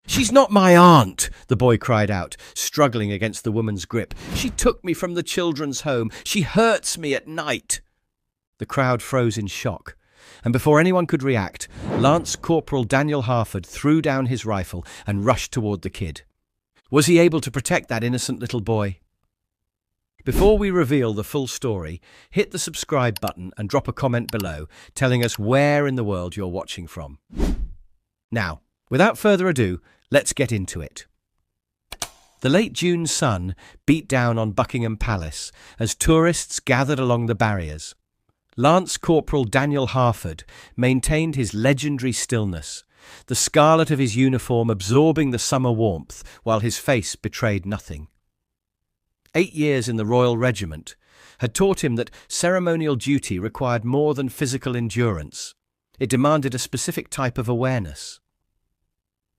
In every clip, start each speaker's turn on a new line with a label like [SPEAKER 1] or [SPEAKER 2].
[SPEAKER 1] "She's not my aunt," the boy cried out, struggling against the woman's grip. "She took me from the children's home. She hurts me at night." The crowd froze in shock, and before anyone could react, Lance Corporal Daniel Harford threw down his rifle and rushed toward the kid. Was he able to protect that innocent little boy? Before we reveal the full story, hit the subscribe button and drop a comment below telling us where in the world you're watching from. Now, without further ado, let's get into it. The late June sun beat down on Buckingham Palace as tourists gathered along the barriers. Lance Corporal Daniel Harford maintained his legendary stillness, the scarlet of his uniform absorbing the summer warmth while his face betrayed nothing. 8 years in the Royal Regiment had taught him that ceremonial duty required more than physical endurance. It demanded a specific type of awareness.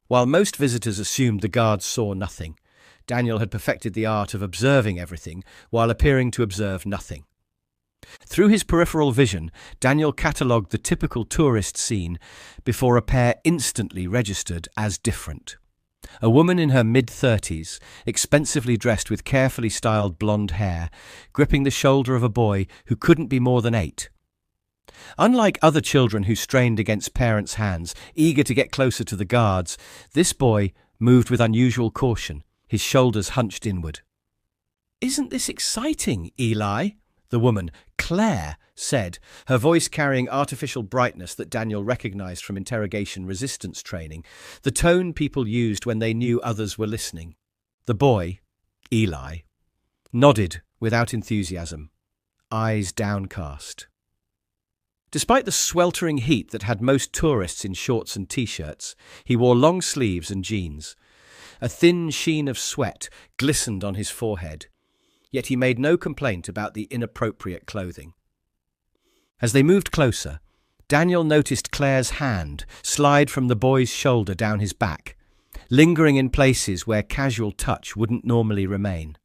[SPEAKER 1] While most visitors assumed the guards saw nothing, Daniel had perfected the art of observing everything while appearing to observe nothing. Through his peripheral vision, Daniel catalogued the typical tourist scene before a pair instantly registered as different. A woman in her mid-30s, expensively dressed with carefully styled blonde hair, gripping the shoulder of a boy who couldn't be more than 8. Unlike other children who strained against parents' hands, eager to get closer to the guards, this boy moved with unusual caution, his shoulders hunched inward. "Isn't this exciting, Eli?" the woman, Claire, said, her voice carrying artificial brightness that Daniel recognized from interrogation resistance training, the tone people used when they knew others were listening. The boy, Eli, nodded without enthusiasm, eyes downcast. Despite the sweltering heat that had most tourists in shorts and t-shirts, he wore long sleeves and jeans. A thin sheen of sweat glistened on his forehead, yet he made no complaint about the inappropriate clothing. As they moved closer, Daniel noticed Claire's hand slide from the boy's shoulder down his back, lingering in places where casual touch wouldn't normally remain.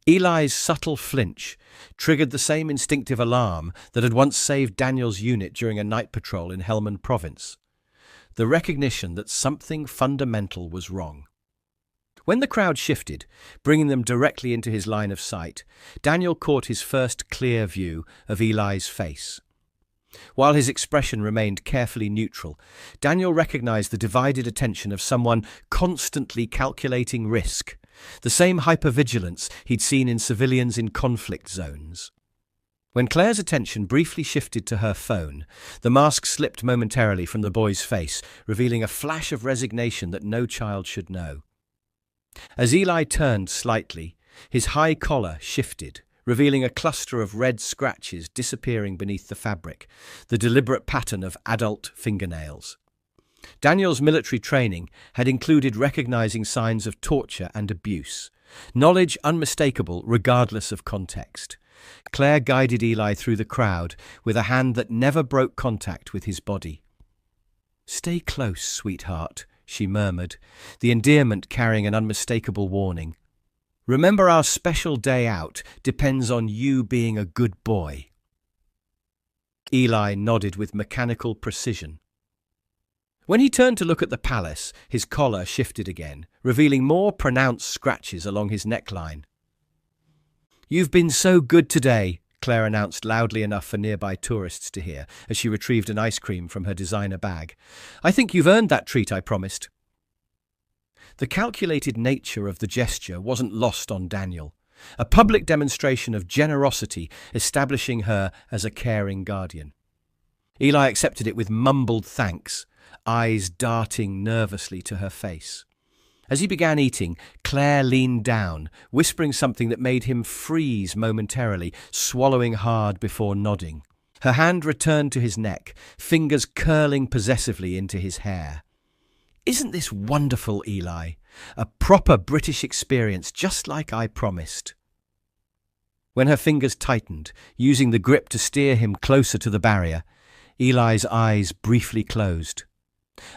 [SPEAKER 1] Eli's subtle flinch triggered the same instinctive alarm that had once saved Daniel's unit during a night patrol in Helmand Province, the recognition that something fundamental was wrong. When the crowd shifted, bringing them directly into his line of sight, Daniel caught his first clear view of Eli's face. While his expression remained carefully neutral, Daniel recognized the divided attention of someone constantly calculating risk, the same hypervigilance he'd seen in civilians in conflict zones. When Claire's attention briefly shifted to her phone, the mask slipped momentarily from the boy's face, revealing a flash of resignation that no child should know. As Eli turned slightly, his high collar shifted, revealing a cluster of red scratches disappearing beneath the fabric, the deliberate pattern of adult fingernails. Daniel's military training had included recognizing signs of torture and abuse, knowledge unmistakable regardless of context. Claire guided Eli through the crowd with a hand that never broke contact with his body. "Stay close, sweetheart," she murmured, the endearment carrying an unmistakable warning. "Remember, our special day out depends on you being a good boy." Eli nodded with mechanical precision. When he turned to look at the palace, his collar shifted again, revealing more pronounced scratches along his neckline. "You've been so good today," Claire announced loudly enough for nearby tourists to hear as she retrieved an ice cream from her designer bag. "I think you've earned that treat I promised." The calculated nature of the gesture wasn't lost on Daniel, a public demonstration of generosity establishing her as a caring guardian. Eli accepted it with mumbled thanks, eyes darting nervously to her face. As he began eating, Claire leaned down, whispering something that made him freeze momentarily, swallowing hard before nodding. Her hand returned to his neck, fingers curling possessively into his hair. "Isn't this wonderful, Eli? A proper British experience, just like I promised." When her fingers tightened, using the grip to steer him closer to the barrier, Eli's eyes briefly closed.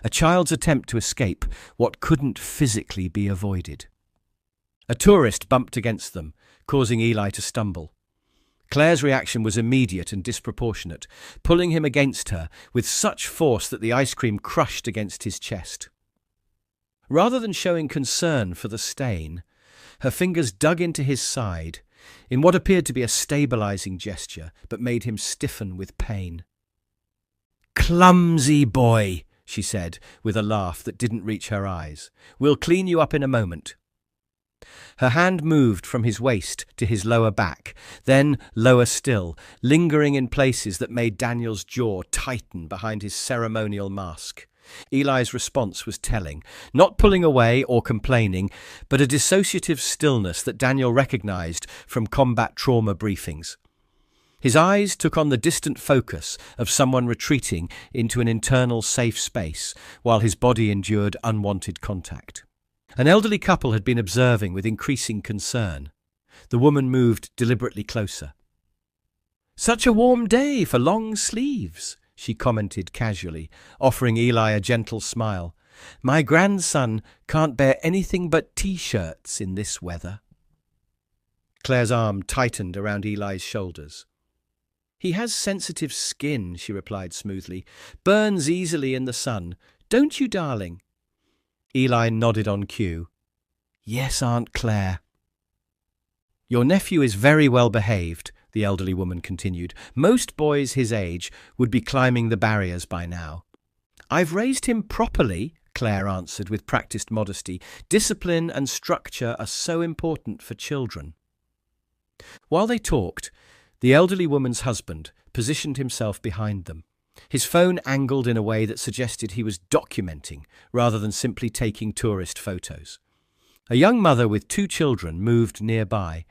[SPEAKER 1] A child's attempt to escape what couldn't physically be avoided. A tourist bumped against them, causing Eli to stumble. Claire's reaction was immediate and disproportionate, pulling him against her with such force that the ice cream crushed against his chest. Rather than showing concern for the stain, her fingers dug into his side in what appeared to be a stabilizing gesture, but made him stiffen with pain. "Clumsy boy," she said, with a laugh that didn't reach her eyes. "We'll clean you up in a moment." Her hand moved from his waist to his lower back, then lower still, lingering in places that made Daniel's jaw tighten behind his ceremonial mask. Eli's response was telling, not pulling away or complaining, but a dissociative stillness that Daniel recognized from combat trauma briefings. His eyes took on the distant focus of someone retreating into an internal safe space, while his body endured unwanted contact. An elderly couple had been observing with increasing concern. The woman moved deliberately closer. "Such a warm day for long sleeves," she commented casually, offering Eli a gentle smile. "My grandson can't bear anything but T-shirts in this weather." Claire's arm tightened around Eli's shoulders. "He has sensitive skin," she replied smoothly. "Burns easily in the sun. Don't you, darling?" Eli nodded on cue. "Yes, Aunt Claire." "Your nephew is very well behaved," the elderly woman continued. "Most boys his age would be climbing the barriers by now." "I've raised him properly," Claire answered with practiced modesty. "Discipline and structure are so important for children." While they talked, the elderly woman's husband positioned himself behind them, his phone angled in a way that suggested he was documenting rather than simply taking tourist photos. A young mother with 2 children moved nearby,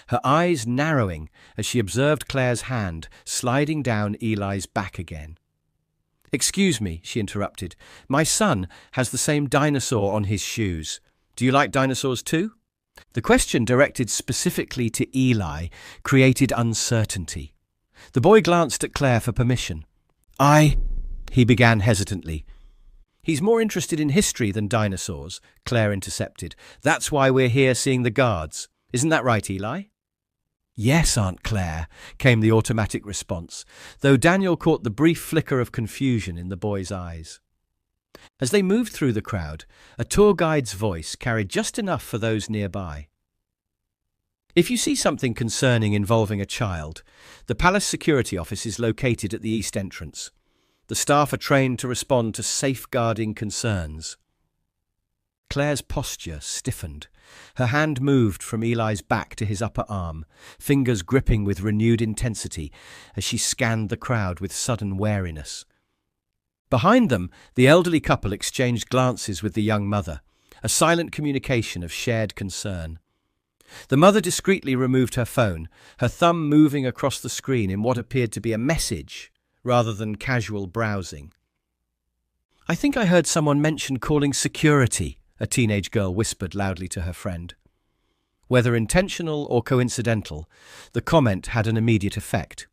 [SPEAKER 1] her eyes narrowing as she observed Claire's hand sliding down Eli's back again. "Excuse me," she interrupted. "My son has the same dinosaur on his shoes. Do you like dinosaurs too?" The question, directed specifically to Eli, created uncertainty. The boy glanced at Claire for permission. He began hesitantly. "He's more interested in history than dinosaurs," Claire intercepted. "That's why we're here seeing the guards. Isn't that right, Eli?" "Yes, Aunt Claire," came the automatic response, though Daniel caught the brief flicker of confusion in the boy's eyes. As they moved through the crowd, a tour guide's voice carried just enough for those nearby. "If you see something concerning involving a child, the palace security office is located at the east entrance. The staff are trained to respond to safeguarding concerns." Claire's posture stiffened. Her hand moved from Eli's back to his upper arm, fingers gripping with renewed intensity as she scanned the crowd with sudden wariness. Behind them, the elderly couple exchanged glances with the young mother, a silent communication of shared concern. The mother discreetly removed her phone, her thumb moving across the screen in what appeared to be a message rather than casual browsing. "I think I heard someone mention calling security," a teenage girl whispered loudly to her friend. Whether intentional or coincidental, the comment had an immediate effect.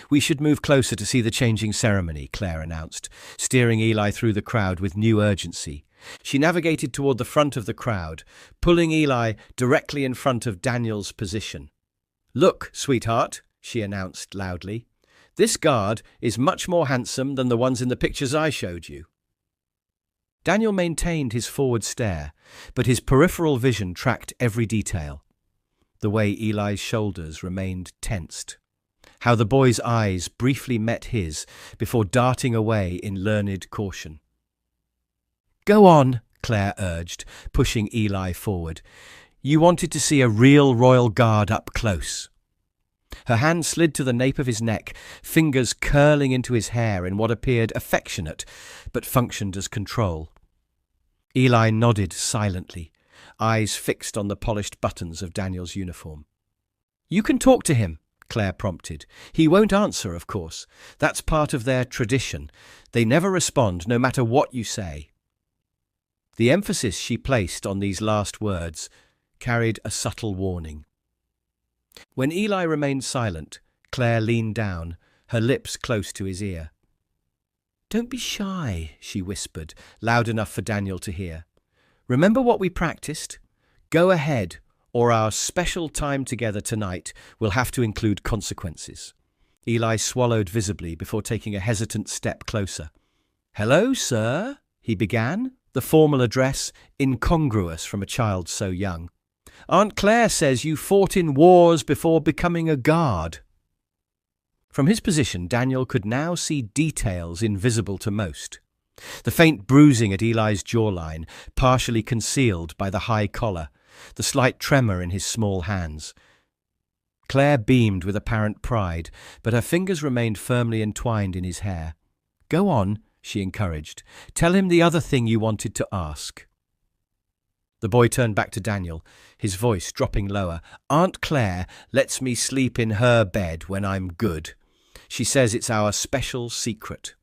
[SPEAKER 1] "We should move closer to see the changing ceremony," Claire announced, steering Eli through the crowd with new urgency. She navigated toward the front of the crowd, pulling Eli directly in front of Daniel's position. "Look, sweetheart," she announced loudly. "This guard is much more handsome than the ones in the pictures I showed you." Daniel maintained his forward stare, but his peripheral vision tracked every detail. The way Eli's shoulders remained tensed. How the boy's eyes briefly met his before darting away in learned caution. "Go on," Claire urged, pushing Eli forward. "You wanted to see a real royal guard up close." Her hand slid to the nape of his neck, fingers curling into his hair in what appeared affectionate, but functioned as control. Eli nodded silently, eyes fixed on the polished buttons of Daniel's uniform. "You can talk to him," Claire prompted. "He won't answer, of course. That's part of their tradition. They never respond, no matter what you say." The emphasis she placed on these last words carried a subtle warning. When Eli remained silent, Claire leaned down, her lips close to his ear. "Don't be shy," she whispered, loud enough for Daniel to hear. "Remember what we practiced? Go ahead, or our special time together tonight will have to include consequences." Eli swallowed visibly before taking a hesitant step closer. "Hello, sir," he began, the formal address incongruous from a child so young. Aunt Claire says you fought in wars before becoming a guard. From his position, Daniel could now see details invisible to most. The faint bruising at Eli's jawline, partially concealed by the high collar, the slight tremor in his small hands. Claire beamed with apparent pride, but her fingers remained firmly entwined in his hair. "Go on," she encouraged. "Tell him the other thing you wanted to ask." The boy turned back to Daniel, his voice dropping lower. "Aunt Claire lets me sleep in her bed when I'm good. She says it's our special secret."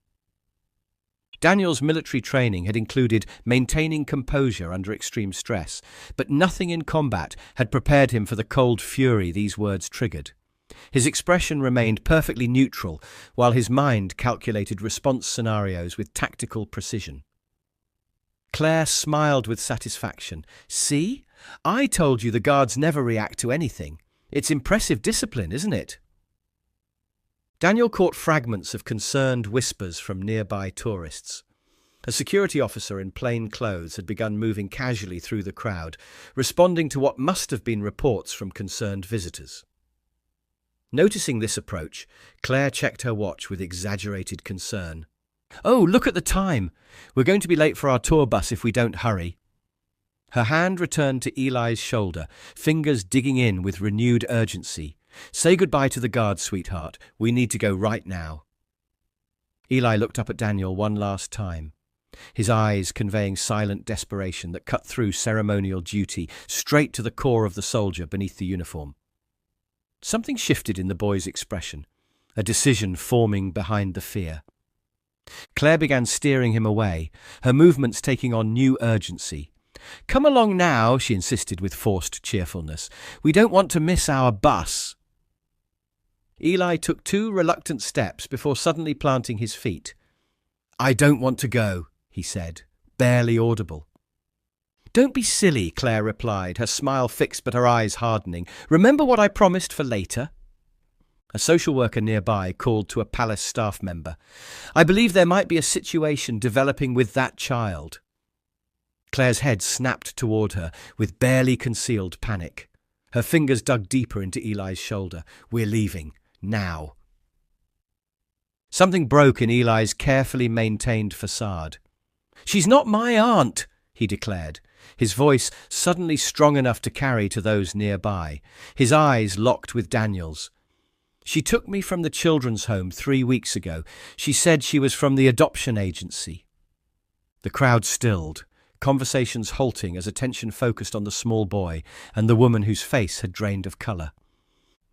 [SPEAKER 1] Daniel's military training had included maintaining composure under extreme stress, but nothing in combat had prepared him for the cold fury these words triggered. His expression remained perfectly neutral, while his mind calculated response scenarios with tactical precision. Claire smiled with satisfaction. "See? I told you the guards never react to anything. It's impressive discipline, isn't it?" Daniel caught fragments of concerned whispers from nearby tourists. A security officer in plain clothes had begun moving casually through the crowd, responding to what must have been reports from concerned visitors. Noticing this approach, Claire checked her watch with exaggerated concern. "Oh, look at the time! We're going to be late for our tour bus if we don't hurry." Her hand returned to Eli's shoulder, fingers digging in with renewed urgency. "Say goodbye to the guards, sweetheart. We need to go right now." Eli looked up at Daniel one last time, his eyes conveying silent desperation that cut through ceremonial duty, straight to the core of the soldier beneath the uniform. Something shifted in the boy's expression, a decision forming behind the fear. Claire began steering him away, her movements taking on new urgency. "Come along now," she insisted with forced cheerfulness. "We don't want to miss our bus." Eli took 2 reluctant steps before suddenly planting his feet. "I don't want to go," he said, barely audible. "Don't be silly," Claire replied, her smile fixed but her eyes hardening. "Remember what I promised for later?" A social worker nearby called to a palace staff member. "I believe there might be a situation developing with that child." Claire's head snapped toward her with barely concealed panic. Her fingers dug deeper into Eli's shoulder. "We're leaving. Now." Something broke in Eli's carefully maintained facade. "She's not my aunt," he declared, his voice suddenly strong enough to carry to those nearby, his eyes locked with Daniel's. "She took me from the children's home 3 weeks ago. She said she was from the adoption agency." The crowd stilled, conversations halting as attention focused on the small boy and the woman whose face had drained of colour.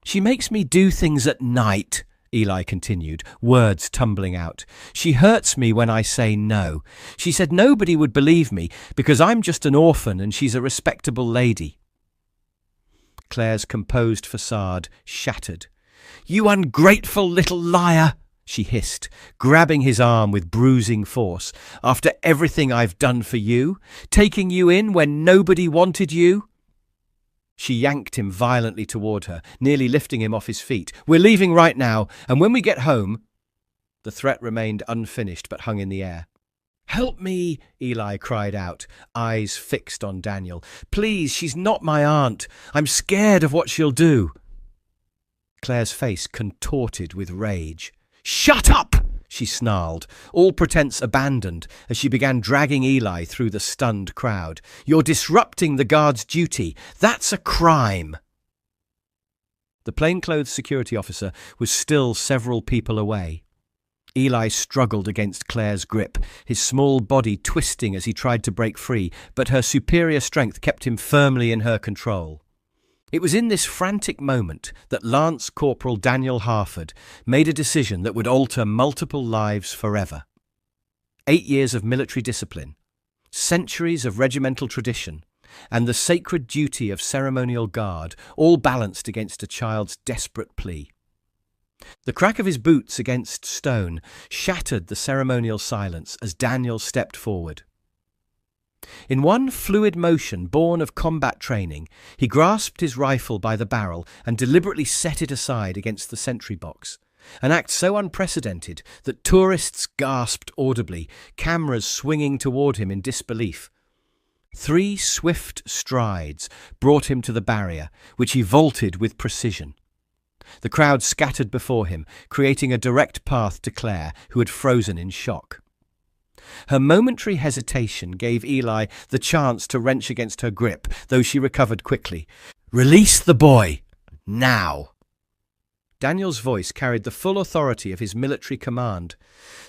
[SPEAKER 1] "She makes me do things at night," Eli continued, words tumbling out. "She hurts me when I say no. She said nobody would believe me because I'm just an orphan and she's a respectable lady." Claire's composed facade shattered. "You ungrateful little liar!" she hissed, grabbing his arm with bruising force. "After everything I've done for you, taking you in when nobody wanted you." She yanked him violently toward her, nearly lifting him off his feet. "We're leaving right now, and when we get home—" The threat remained unfinished but hung in the air. "Help me!" Eli cried out, eyes fixed on Daniel. "Please, she's not my aunt. I'm scared of what she'll do." Claire's face contorted with rage. "Shut up!" she snarled, all pretense abandoned as she began dragging Eli through the stunned crowd. "You're disrupting the guard's duty. That's a crime." The plainclothes security officer was still several people away. Eli struggled against Claire's grip, his small body twisting as he tried to break free, but her superior strength kept him firmly in her control. It was in this frantic moment that Lance Corporal Daniel Harford made a decision that would alter multiple lives forever. 8 years of military discipline, centuries of regimental tradition, and the sacred duty of ceremonial guard, all balanced against a child's desperate plea. The crack of his boots against stone shattered the ceremonial silence as Daniel stepped forward. In one fluid motion born of combat training, he grasped his rifle by the barrel and deliberately set it aside against the sentry box. an act so unprecedented that tourists gasped audibly, cameras swinging toward him in disbelief. 3 swift strides brought him to the barrier, which he vaulted with precision. The crowd scattered before him, creating a direct path to Claire, who had frozen in shock. Her momentary hesitation gave Eli the chance to wrench against her grip, though she recovered quickly. "Release the boy! Now!" Daniel's voice carried the full authority of his military command,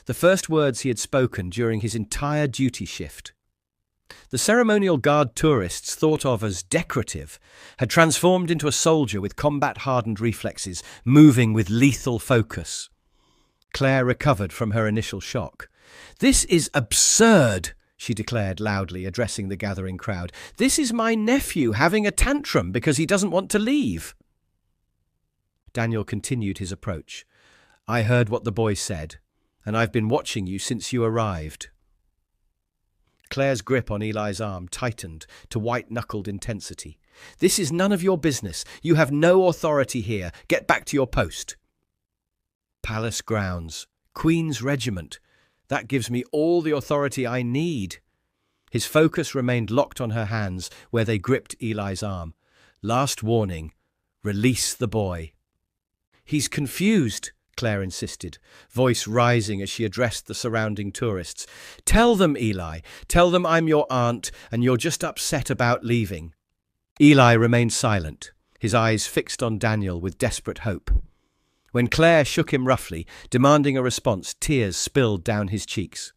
[SPEAKER 1] the first words he had spoken during his entire duty shift. The ceremonial guard tourists, thought of as decorative, had transformed into a soldier with combat-hardened reflexes, moving with lethal focus. Claire recovered from her initial shock. "This is absurd," she declared loudly, addressing the gathering crowd. "This is my nephew having a tantrum because he doesn't want to leave." Daniel continued his approach. "I heard what the boy said, and I've been watching you since you arrived." Claire's grip on Eli's arm tightened to white-knuckled intensity. "This is none of your business. You have no authority here. Get back to your post." "Palace grounds. Queen's regiment. That gives me all the authority I need." His focus remained locked on her hands where they gripped Eli's arm. "Last warning. Release the boy." "He's confused," Claire insisted, voice rising as she addressed the surrounding tourists. "Tell them, Eli. Tell them I'm your aunt and you're just upset about leaving." Eli remained silent, his eyes fixed on Daniel with desperate hope. When Claire shook him roughly, demanding a response, tears spilled down his cheeks.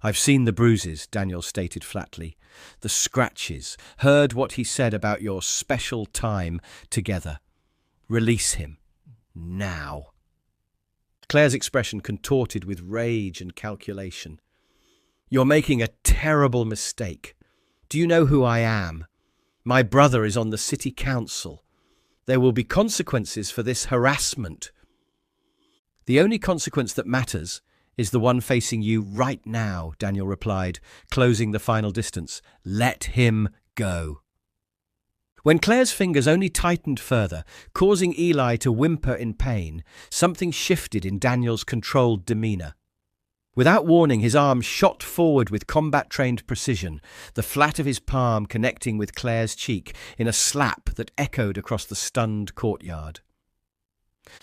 [SPEAKER 1] "I've seen the bruises," Daniel stated flatly. "The scratches. Heard what he said about your special time together. Release him. Now." Claire's expression contorted with rage and calculation. "You're making a terrible mistake. Do you know who I am? My brother is on the city council. There will be consequences for this harassment." "The only consequence that matters is the one facing you right now," Daniel replied, closing the final distance. "Let him go." When Claire's fingers only tightened further, causing Eli to whimper in pain, something shifted in Daniel's controlled demeanour. Without warning, his arm shot forward with combat-trained precision, the flat of his palm connecting with Claire's cheek in a slap that echoed across the stunned courtyard.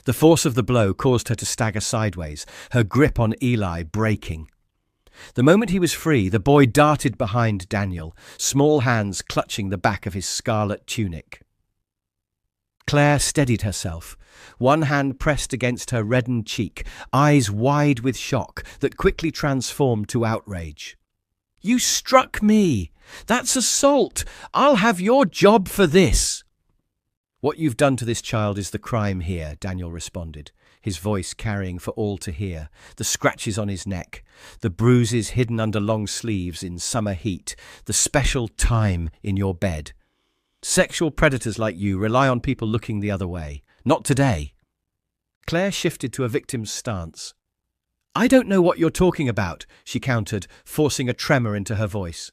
[SPEAKER 1] The force of the blow caused her to stagger sideways, her grip on Eli breaking. The moment he was free, the boy darted behind Daniel, small hands clutching the back of his scarlet tunic. Claire steadied herself, one hand pressed against her reddened cheek, eyes wide with shock that quickly transformed to outrage. "You struck me! That's assault! I'll have your job for this!" "What you've done to this child is the crime here," Daniel responded, his voice carrying for all to hear, the scratches on his neck, the bruises hidden under long sleeves in summer heat, the special time in your bed. Sexual predators like you rely on people looking the other way. Not today. Claire shifted to a victim's stance. "I don't know what you're talking about," she countered, forcing a tremor into her voice.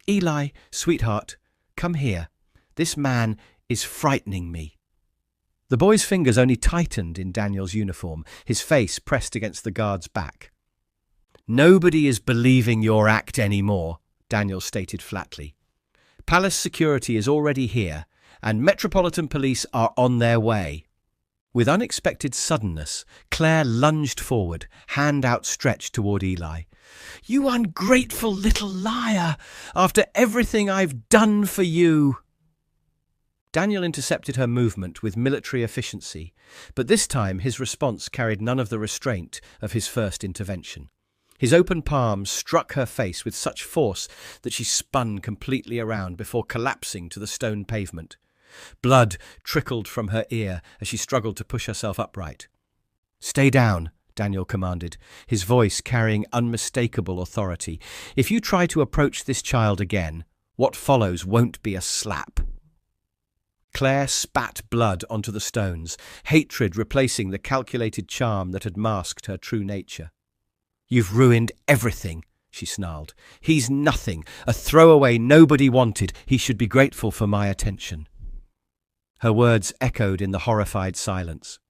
[SPEAKER 1] "Eli, sweetheart, come here. This man is frightening me." The boy's fingers only tightened in Daniel's uniform, his face pressed against the guard's back. "Nobody is believing your act anymore," Daniel stated flatly. "Palace security is already here, and Metropolitan Police are on their way." With unexpected suddenness, Claire lunged forward, hand outstretched toward Eli. "You ungrateful little liar! After everything I've done for you!" Daniel intercepted her movement with military efficiency, but this time his response carried none of the restraint of his first intervention. His open palm struck her face with such force that she spun completely around before collapsing to the stone pavement. Blood trickled from her ear as she struggled to push herself upright. "Stay down," Daniel commanded, his voice carrying unmistakable authority. "If you try to approach this child again, what follows won't be a slap." Claire spat blood onto the stones, hatred replacing the calculated charm that had masked her true nature. "You've ruined everything," she snarled. "He's nothing, a throwaway nobody wanted. He should be grateful for my attention." Her words echoed in the horrified silence.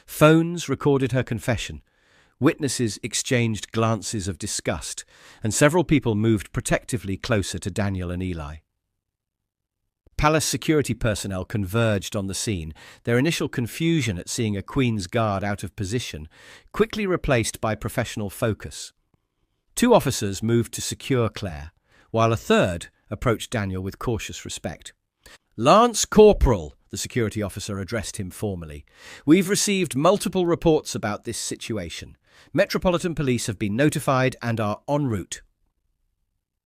[SPEAKER 1] Phones recorded her confession. Witnesses exchanged glances of disgust, and several people moved protectively closer to Daniel and Eli. Palace security personnel converged on the scene, their initial confusion at seeing a Queen's Guard out of position quickly replaced by professional focus. 2 officers moved to secure Claire, while a third approached Daniel with cautious respect. "Lance Corporal," the security officer addressed him formally, "we've received multiple reports about this situation. Metropolitan Police have been notified and are en route."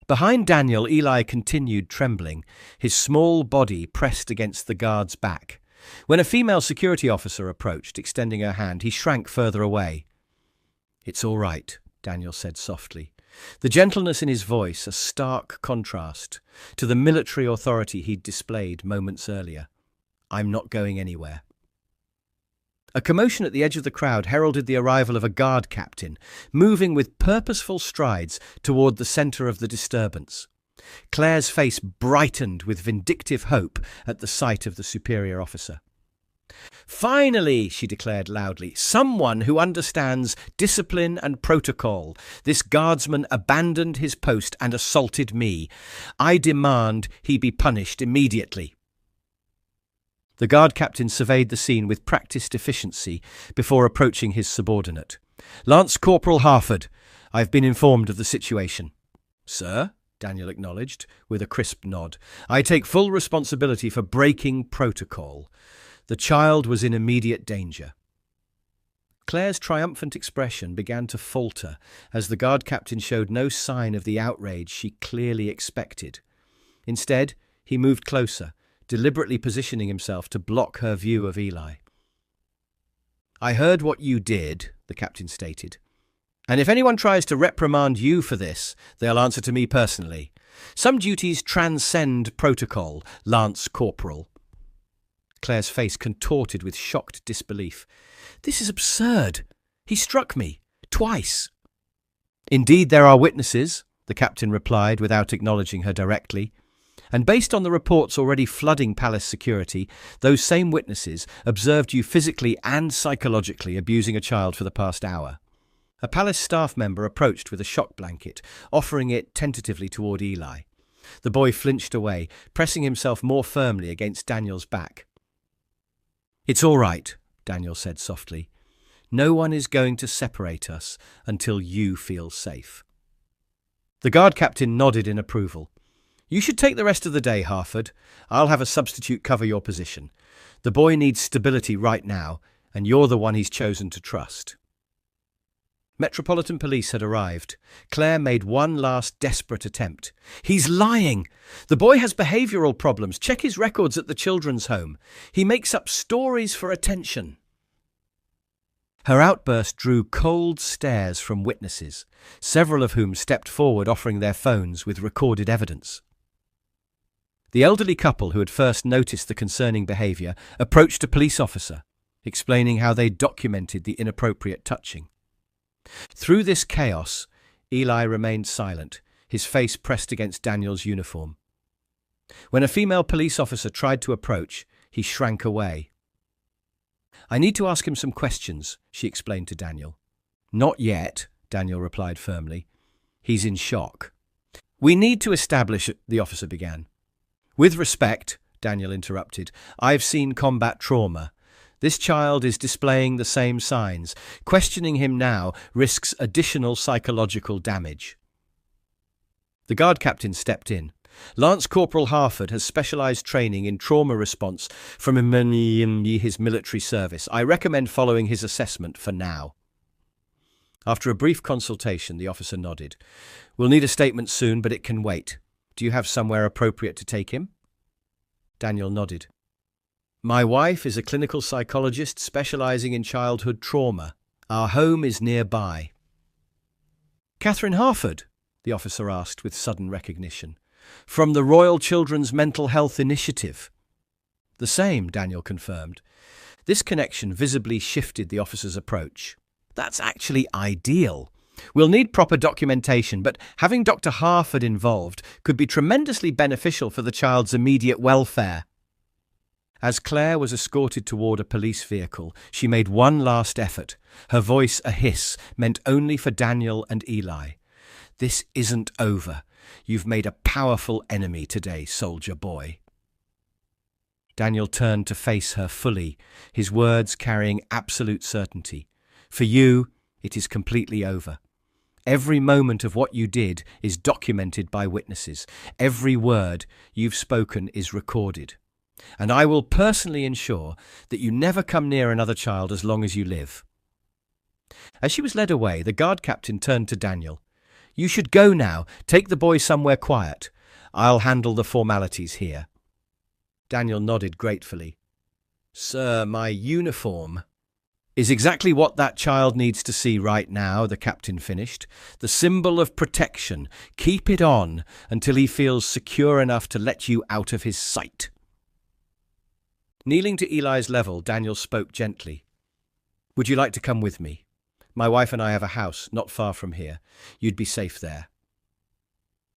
[SPEAKER 1] Behind Daniel, Eli continued trembling, his small body pressed against the guard's back. When a female security officer approached, extending her hand, he shrank further away. "It's all right," Daniel said softly, the gentleness in his voice a stark contrast to the military authority he'd displayed moments earlier. "I'm not going anywhere." A commotion at the edge of the crowd heralded the arrival of a guard captain, moving with purposeful strides toward the centre of the disturbance. Claire's face brightened with vindictive hope at the sight of the superior officer. "Finally," she declared loudly, "someone who understands discipline and protocol. This guardsman abandoned his post and assaulted me. I demand he be punished immediately." The guard captain surveyed the scene with practiced efficiency before approaching his subordinate. "Lance Corporal Harford, I've been informed of the situation." "Sir," Daniel acknowledged, with a crisp nod, "I take full responsibility for breaking protocol. The child was in immediate danger." Claire's triumphant expression began to falter as the guard captain showed no sign of the outrage she clearly expected. Instead, he moved closer, deliberately positioning himself to block her view of Eli. "I heard what you did," the captain stated, "and if anyone tries to reprimand you for this, they'll answer to me personally. Some duties transcend protocol, Lance Corporal." Claire's face contorted with shocked disbelief. "This is absurd. He struck me. Twice." "Indeed, there are witnesses," the captain replied without acknowledging her directly. "And based on the reports already flooding palace security, those same witnesses observed you physically and psychologically abusing a child for the past hour." A palace staff member approached with a shock blanket, offering it tentatively toward Eli. The boy flinched away, pressing himself more firmly against Daniel's back. "It's all right," Daniel said softly. "No one is going to separate us until you feel safe." The guard captain nodded in approval. "You should take the rest of the day, Harford. I'll have a substitute cover your position. The boy needs stability right now, and you're the one he's chosen to trust." Metropolitan Police had arrived. Claire made one last desperate attempt. "He's lying! The boy has behavioural problems. Check his records at the children's home. He makes up stories for attention." Her outburst drew cold stares from witnesses, several of whom stepped forward offering their phones with recorded evidence. The elderly couple who had first noticed the concerning behaviour approached a police officer, explaining how they documented the inappropriate touching. Through this chaos, Eli remained silent, his face pressed against Daniel's uniform. When a female police officer tried to approach, he shrank away. "I need to ask him some questions," she explained to Daniel. "Not yet," Daniel replied firmly. "He's in shock." "We need to establish," the officer began. "With respect," Daniel interrupted, "I've seen combat trauma. This child is displaying the same signs. Questioning him now risks additional psychological damage." The guard captain stepped in. "Lance Corporal Harford has specialised training in trauma response from his military service. I recommend following his assessment for now." After a brief consultation, the officer nodded. "We'll need a statement soon, but it can wait. Do you have somewhere appropriate to take him?" Daniel nodded. "My wife is a clinical psychologist specialising in childhood trauma. Our home is nearby." "Catherine Harford?" the officer asked with sudden recognition. "From the Royal Children's Mental Health Initiative." "The same," Daniel confirmed. This connection visibly shifted the officer's approach. "That's actually ideal. We'll need proper documentation, but having Dr. Harford involved could be tremendously beneficial for the child's immediate welfare." As Claire was escorted toward a police vehicle, she made one last effort, her voice a hiss meant only for Daniel and Eli. "This isn't over. You've made a powerful enemy today, soldier boy." Daniel turned to face her fully, his words carrying absolute certainty. "For you, it is completely over. Every moment of what you did is documented by witnesses. Every word you've spoken is recorded. And I will personally ensure that you never come near another child as long as you live." As she was led away, the guard captain turned to Daniel. "You should go now. Take the boy somewhere quiet. I'll handle the formalities here." Daniel nodded gratefully. "Sir, my uniform is exactly what that child needs to see right now," the captain finished. "The symbol of protection. Keep it on until he feels secure enough to let you out of his sight." Kneeling to Eli's level, Daniel spoke gently. "Would you like to come with me? My wife and I have a house not far from here. You'd be safe there."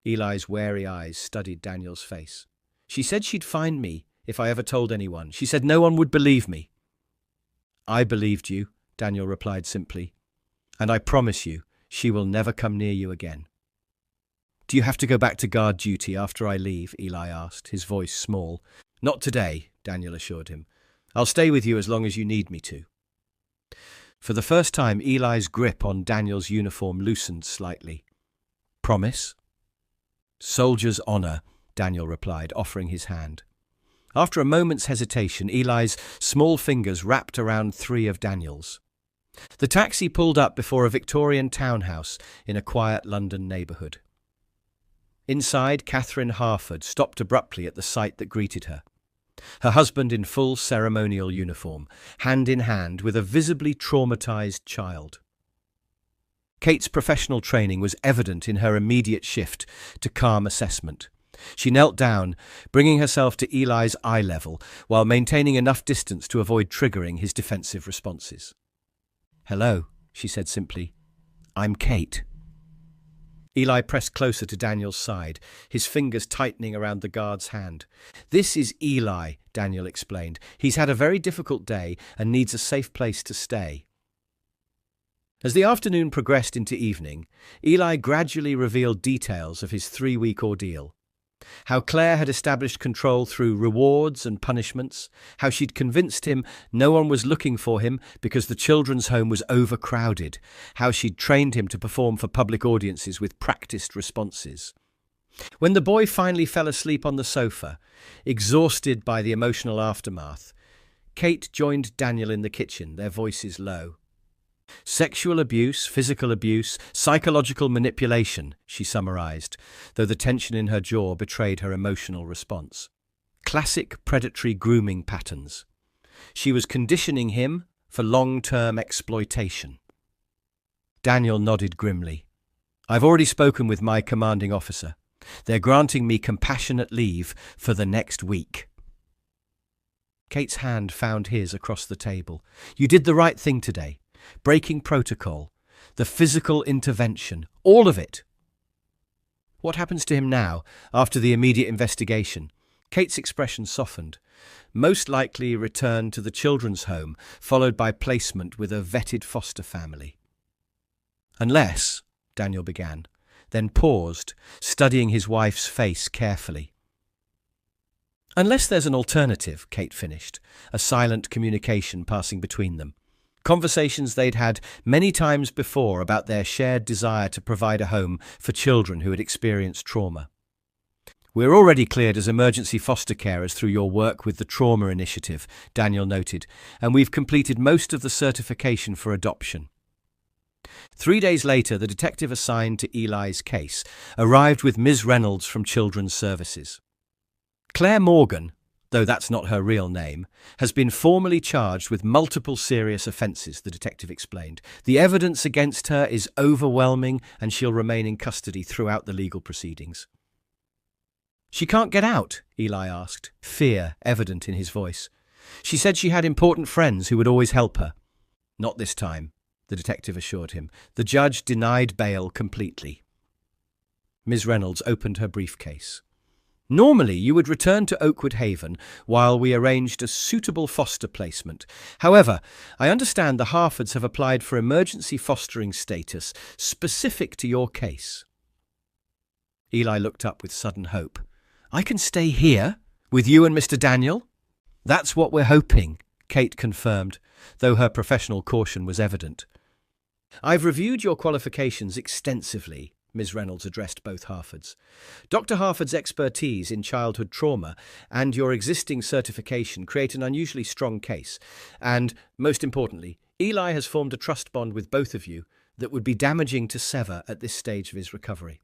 [SPEAKER 1] Eli's wary eyes studied Daniel's face. "She said she'd find me if I ever told anyone. She said no one would believe me." "I believed you," Daniel replied simply. "And I promise you, she will never come near you again." "Do you have to go back to guard duty after I leave?" Eli asked, his voice small. "Not today," Daniel assured him. "I'll stay with you as long as you need me to." For the first time, Eli's grip on Daniel's uniform loosened slightly. "Promise?" "Soldier's honor," Daniel replied, offering his hand. After a moment's hesitation, Eli's small fingers wrapped around 3 of Daniel's. The taxi pulled up before a Victorian townhouse in a quiet London neighbourhood. Inside, Catherine Harford stopped abruptly at the sight that greeted her. Her husband in full ceremonial uniform, hand in hand with a visibly traumatized child. Kate's professional training was evident in her immediate shift to calm assessment. She knelt down, bringing herself to Eli's eye level while maintaining enough distance to avoid triggering his defensive responses. "Hello," she said simply. "I'm Kate." Eli pressed closer to Daniel's side, his fingers tightening around the guard's hand. "This is Eli," Daniel explained. "He's had a very difficult day and needs a safe place to stay." As the afternoon progressed into evening, Eli gradually revealed details of his 3-week ordeal. How Claire had established control through rewards and punishments, how she'd convinced him no one was looking for him because the children's home was overcrowded, how she'd trained him to perform for public audiences with practiced responses. When the boy finally fell asleep on the sofa, exhausted by the emotional aftermath, Kate joined Daniel in the kitchen, their voices low. "Sexual abuse, physical abuse, psychological manipulation," she summarized, though the tension in her jaw betrayed her emotional response. Classic predatory grooming patterns. She was conditioning him for long-term exploitation. Daniel nodded grimly. "I've already spoken with my commanding officer. They're granting me compassionate leave for the next week." Kate's hand found his across the table. "You did the right thing today. Breaking protocol, the physical intervention, all of it." "What happens to him now, after the immediate investigation?" Kate's expression softened. "Most likely return to the children's home, followed by placement with a vetted foster family." "Unless," Daniel began, then paused, studying his wife's face carefully. "Unless there's an alternative," Kate finished, a silent communication passing between them. Conversations they'd had many times before about their shared desire to provide a home for children who had experienced trauma. "We're already cleared as emergency foster carers through your work with the Trauma Initiative," Daniel noted, "and we've completed most of the certification for adoption." 3 days later, the detective assigned to Eli's case arrived with Ms. Reynolds from Children's Services. Claire Morgan, though that's not her real name, has been formally charged with multiple serious offences, the detective explained. "The evidence against her is overwhelming and she'll remain in custody throughout the legal proceedings." "She can't get out?" Eli asked, fear evident in his voice. "She said she had important friends who would always help her." "Not this time," the detective assured him. "The judge denied bail completely." Ms. Reynolds opened her briefcase. Normally, you would return to Oakwood Haven while we arranged a suitable foster placement. However, I understand the Harfords have applied for emergency fostering status specific to your case. Eli looked up with sudden hope. I can stay here with you and Mr. Daniel? That's what we're hoping, Kate confirmed, though her professional caution was evident. I've reviewed your qualifications extensively, Ms. Reynolds addressed both Harfords. Dr. Harford's expertise in childhood trauma and your existing certification create an unusually strong case. And, most importantly, Eli has formed a trust bond with both of you that would be damaging to sever at this stage of his recovery.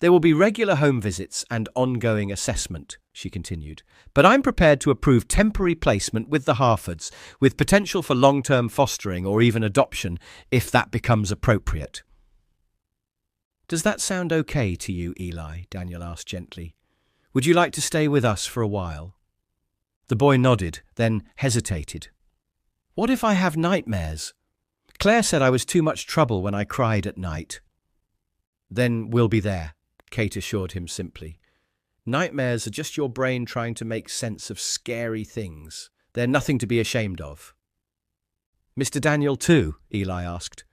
[SPEAKER 1] There will be regular home visits and ongoing assessment, she continued, but I'm prepared to approve temporary placement with the Harfords, with potential for long-term fostering or even adoption if that becomes appropriate. Does that sound okay to you, Eli? Daniel asked gently. Would you like to stay with us for a while? The boy nodded, then hesitated. What if I have nightmares? Claire said I was too much trouble when I cried at night. Then we'll be there, Kate assured him simply. Nightmares are just your brain trying to make sense of scary things. They're nothing to be ashamed of. Mr. Daniel too? Eli asked.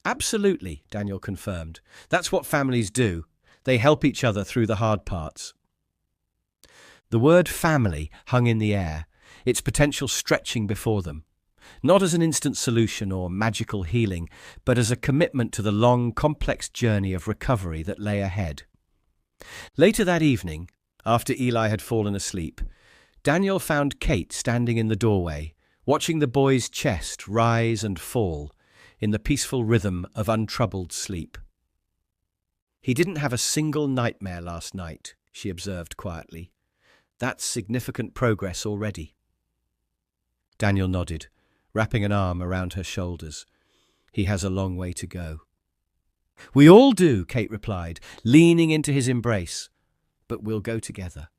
[SPEAKER 1] Absolutely, Daniel confirmed. That's what families do. They help each other through the hard parts. The word family hung in the air, its potential stretching before them, not as an instant solution or magical healing, but as a commitment to the long, complex journey of recovery that lay ahead. Later that evening, after Eli had fallen asleep, Daniel found Kate standing in the doorway, watching the boy's chest rise and fall in the peaceful rhythm of untroubled sleep. He didn't have a single nightmare last night, she observed quietly. That's significant progress already. Daniel nodded, wrapping an arm around her shoulders. He has a long way to go. We all do, Kate replied, leaning into his embrace, but we'll go together.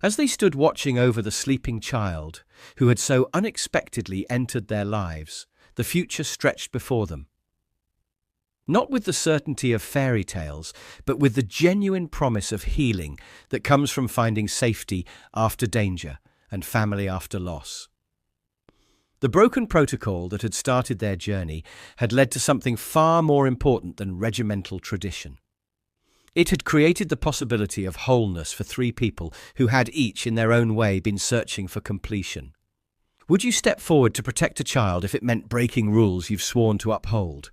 [SPEAKER 1] As they stood watching over the sleeping child, who had so unexpectedly entered their lives, the future stretched before them. Not with the certainty of fairy tales, but with the genuine promise of healing that comes from finding safety after danger and family after loss. The broken protocol that had started their journey had led to something far more important than regimental tradition. It had created the possibility of wholeness for three people who had each in their own way been searching for completion. Would you step forward to protect a child if it meant breaking rules you've sworn to uphold?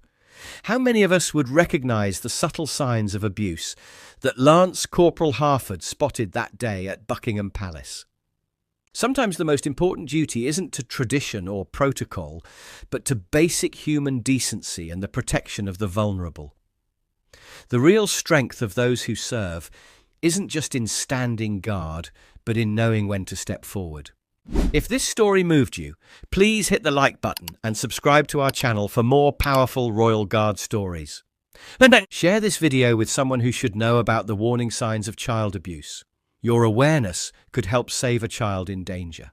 [SPEAKER 1] How many of us would recognise the subtle signs of abuse that Lance Corporal Harford spotted that day at Buckingham Palace? Sometimes the most important duty isn't to tradition or protocol, but to basic human decency and the protection of the vulnerable. The real strength of those who serve isn't just in standing guard, but in knowing when to step forward. If this story moved you, please hit the like button and subscribe to our channel for more powerful Royal Guard stories. And then share this video with someone who should know about the warning signs of child abuse. Your awareness could help save a child in danger.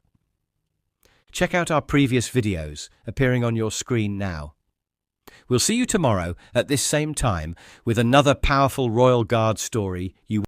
[SPEAKER 1] Check out our previous videos appearing on your screen now. We'll see you tomorrow at this same time with another powerful Royal Guard story you